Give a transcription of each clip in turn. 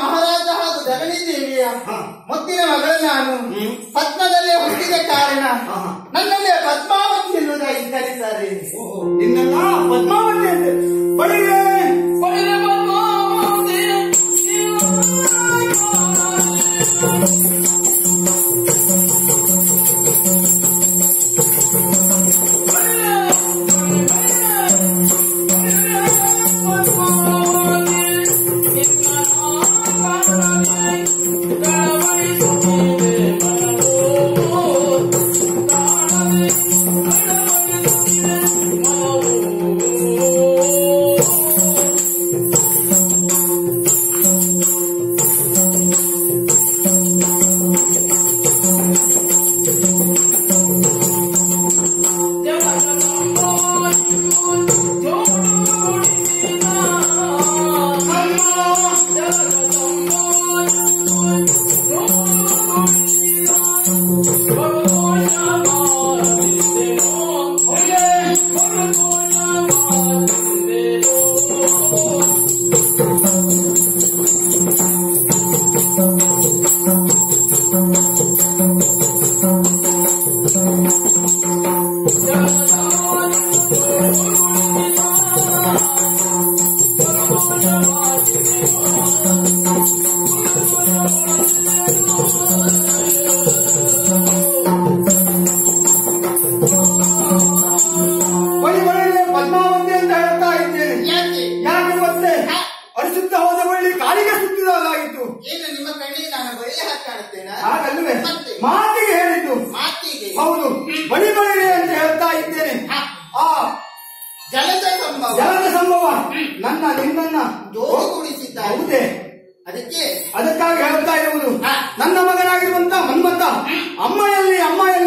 ಮಹಾರಾಜ ಹಾಗೂ ಧರಣಿ ದೇವಿಯ ಮುತ್ತಿನ ಮಗಳು ನಾನು ಪದ್ಮದಲ್ಲೇ ಹುಟ್ಟಿದ ಕಾರಣ ನನ್ನಲ್ಲಿ ಪದ್ಮಾವತಿ ಎನ್ನುವುದಾಗಿ ಕರೀತಾರೆ. ನಿನ್ನ ಪದ್ಮಾವತಿ ಅಂತೆ ಬಳಿಗೆ ಮಾತಿಗೆ ಹೇಳಿದ್ದು ಹೌದು. ಬಳಿ ಬಳಿ ಅಂತ ಹೇಳ್ತಾ ಇದ್ದೇನೆ. ಆ ಜಲದ ಸಂಭವ ನನ್ನ ನಿನ್ನನ್ನ ಹೌದೇ, ಅದಕ್ಕಾಗಿ ಹೇಳ್ತಾ ಇರುವುದು. ನನ್ನ ಮಗನಾಗಿರುವಂತ ಮನ್ಮಥ ಅಮ್ಮ ಎಲ್ಲಿ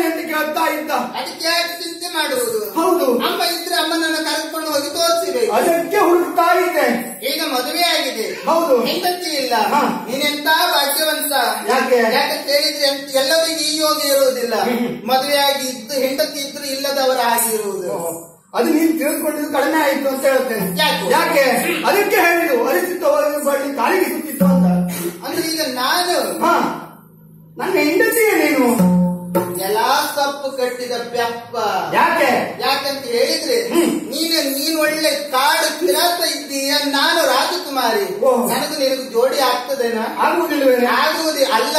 ಅಂತ ಕೇಳ್ತಾ ಇದ್ದ. ಅದಕ್ಕೆ ಚಿಂತೆ ಮಾಡುವುದು. ಹೌದು, ಅಮ್ಮ ಇದ್ರೆ ಅಮ್ಮನನ್ನು ಕರೆದುಕೊಂಡು ಹೋಗಿ ತೋರಿಸಬೇಕು. ಅದಕ್ಕೆ ಹುಡುಕ್ತಾ ಇದ್ದೆ. ಈಗ ಮದುವೆ ಆಗಿದೆ. ಹೌದು, ಹೆಂಡತಿ ಇಲ್ಲ. ನೀನೆಂತ ಭಾಗ್ಯವಂತ. ಯಾಕೆ ಹೇಳಿದ್ರೆ ಎಲ್ಲರಿಗೂ ಈ ಯೋಗ ಇರುವುದಿಲ್ಲ. ಮದುವೆ ಆಗಿ ಇದ್ದು ಹೆಂಡತಿ ಇದ್ರು ಇಲ್ಲದವರ ಆಗಿರುವುದು. ಅದು ನೀನು ತಿಳಿದುಕೊಂಡಿದ್ದು ಕಡಿಮೆ ಆಯಿತು ಅಂತ ಹೇಳ್ತೇನೆ. ಯಾಕೆ ಅದಕ್ಕೆ ಹೇಳಿದ್ದು ಅರಿಸಿತ್ತು ಬಳಿ ಕಾಲಿಗೆ ಸುತ್ತಿತ್ತು ಅಂತ. ಅಂದ್ರೆ ಈಗ ನಾನು ನನ್ನ ಹೆಂಡತಿಯೇ ನೀನು ಎಲ್ಲಾ ತಪ್ಪು ಕಟ್ಟಿದ ಬೆಪ್ಪ. ಯಾಕಂತ ಹೇಳಿದ್ರೆ ನೀನು ಒಳ್ಳೆ ಕಾಡು ಕಿರಾತ ಇದ್ದೀಯ, ನಾನು ರಾಜಕುಮಾರಿ. ನನಗೂ ನಿನಗೂ ಜೋಡಿ ಆಗ್ತದೇನಾ? ಆಗುವುದೇ ಅಲ್ಲ.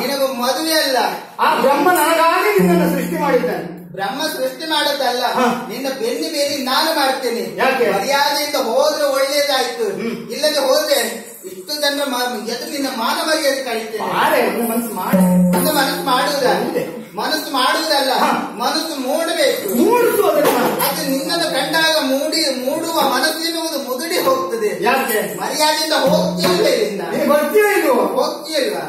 ನಿನಗೂ ಮದುವೆ ಅಲ್ಲ. ಆ ಬ್ರಹ್ಮ ನನಗಾಗಿ ನಿನ್ನನ್ನು ಸೃಷ್ಟಿ ಮಾಡಿದ್ದಾನೆ. ಬ್ರಹ್ಮ ಸೃಷ್ಟಿ ಮಾಡೋದಲ್ಲ, ನಿನ್ನ ಬೆನ್ನಿ ಬೇರಿ ನಾನು ಮಾಡ್ತೇನೆ. ಯಾಕೆ? ಮರ್ಯಾದೆಯಿಂದ ಹೋದ್ರೆ ಒಳ್ಳೇದಾಯ್ತು, ಇಲ್ಲದೆ ಹೋದ್ರೆ ಇಷ್ಟು ಮುಟ್ಟುದನ್ನ ಎದುರು ನಿನ್ನ ಮಾನ ಮರ್ಯಾದೆ ಕಳಿತೇನೆ. ಒಂದು ಮನಸ್ಸು ಮಾಡಿ ಒಂದು ಮನಸ್ಸು ಮಾಡುವುದಲ್ಲ, ಮನಸ್ಸು ಮಾಡುವುದಲ್ಲ, ಮನಸ್ಸು ಮೂಡಬೇಕು. ಮೂಡಿಸು ಅದು ನಿನ್ನನ್ನು ಕಂಡಾಗ ಮೂಡುವ ಮನಸ್ಸಿನುವುದು ಮುದುಡಿ ಹೋಗ್ತದೆ. ಯಾಕೆ ಮರ್ಯಾದೆಯಿಂದ ಹೋಗ್ತಿಲ್ಲ ಇಲ್ಲಿಂದ. ಬರ್ತೀಯ ಇದು ಹೋಗ್ತಿಲ್ವಾ?